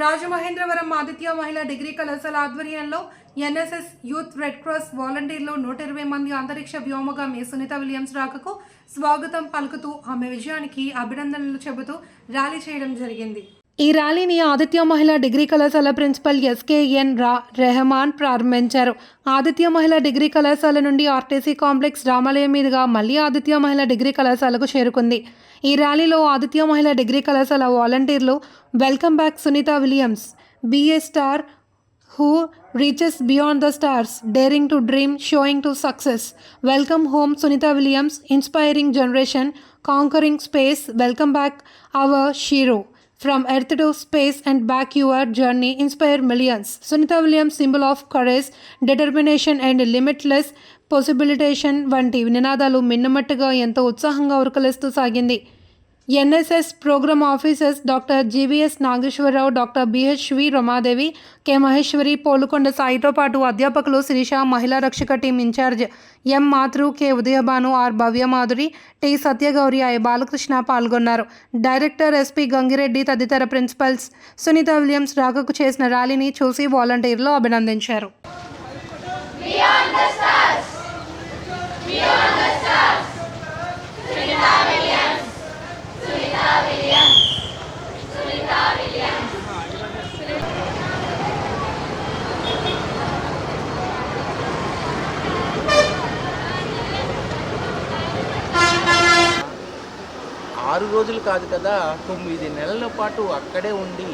రాజమహేంద్రవరం ఆదిత్య మహిళా డిగ్రీ కళాశాల ఆధ్వర్యంలో ఎన్ఎస్ఎస్ యూత్ రెడ్ క్రాస్ వాలంటీర్లు 120 మంది అంతరిక్ష వ్యోమగామి సునీత విలియమ్స్ రాకకు స్వాగతం పలుకుతూ ఆమె విజయానికి అభినందనలు చెబుతూ ర్యాలీ చేయడం జరిగింది. ఈ ర్యాలీని ఆదిత్య మహిళా డిగ్రీ కళాశాల ప్రిన్సిపల్ ఎస్కేఎన్ రెహమాన్ ప్రారంభించారు. ఆదిత్య మహిళా డిగ్రీ కళాశాల నుండి ఆర్టీసీ కాంప్లెక్స్ రామాలయం మీదుగా మళ్లీ ఆదిత్య మహిళా డిగ్రీ కళాశాలకు చేరుకుంది. ఈ ర్యాలీలో ఆదిత్య మహిళా డిగ్రీ కళాశాల వాలంటీర్లు welcome back Sunita Williams, BA star who reaches beyond the stars, daring to dream, showing to success. Welcome home Sunita Williams, inspiring generation, conquering space. Welcome back our Shiro. From earth to space and back, your journey inspire millions. Sunita Williams, symbol of courage, determination and limitless possibilitation వంటి నినాదాలు మిన్నమట్టుగా ఎంతో ఉత్సాహంగా ఉరకలేస్తూ సాగింది. NSS programme officers doctor GVS Nageswara Rao, doctor BHV Ramadevi, K Maheswari, Polukonda సాయితో పాటు అధ్యాపకులు శిరీష, మహిళా రక్షక team incharge M Matru, K Udayabhanu, R Bhavyamadhuri, T Satyagowri, I Balakrishna పాల్గొన్నారు. డైరెక్టర్ ఎస్పి గంగిరెడ్డి తదితర ప్రిన్సిపల్స్ సునీత విలియమ్స్ రాకకు చేసిన ర్యాలీని చూసి వాలంటీర్లు అభినందించారు. ఆరు రోజులు కాదు కదా, 9 నెలల పాటు అక్కడే ఉండి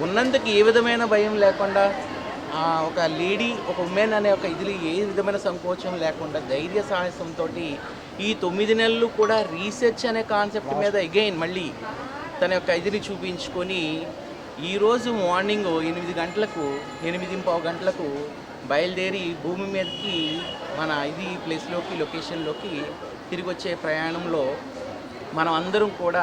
ఉన్నందుకు ఏ విధమైన భయం లేకుండా, ఒక లేడీ, ఒక ఉమెన్ అనే ఒక ఇది ఏ విధమైన సంకోచం లేకుండా ధైర్య సాహసంతో ఈ 9 నెలలు కూడా రీసెర్చ్ అనే కాన్సెప్ట్ మీద అగైన్ మళ్ళీ తన యొక్క ఇదిని చూపించుకొని ఈరోజు మార్నింగ్ 8:15 గంటలకు బయలుదేరి భూమి మీదకి మన లొకేషన్లోకి తిరిగి వచ్చే ప్రయాణంలో మనం అందరం కూడా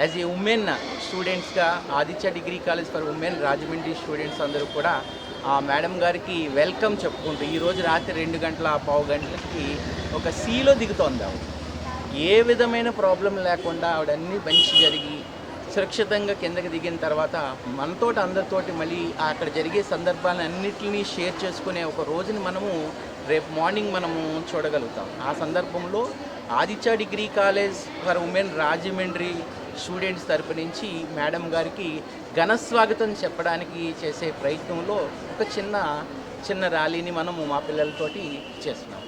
యాజ్ ఏ ఉమెన్ స్టూడెంట్స్గా Aditya degree college for women Rajahmundry students అందరూ కూడా ఆ మేడం గారికి వెల్కమ్ చెప్పుకుంటూ ఈరోజు రాత్రి 2:15 ఒక సీలో దిగుతోంది ఆవిడ. ఏ విధమైన ప్రాబ్లం లేకుండా ఆవిడన్నీ మంచి జరిగి సురక్షితంగా కిందకి దిగిన తర్వాత మనతోటి అందరితోటి మళ్ళీ అక్కడ జరిగే సందర్భాలన్నింటినీ షేర్ చేసుకునే ఒక రోజుని మనము రేపు మార్నింగ్ మనము చూడగలుగుతాం. ఆ సందర్భంలో Aditya degree college for women Rajahmundry students తరపు నుంచి మేడం గారికి ఘన స్వాగతం చెప్పడానికి చేసే ప్రయత్నంలో ఒక చిన్న ర్యాలీని మనము మా పిల్లలతోటి చేస్తున్నాం.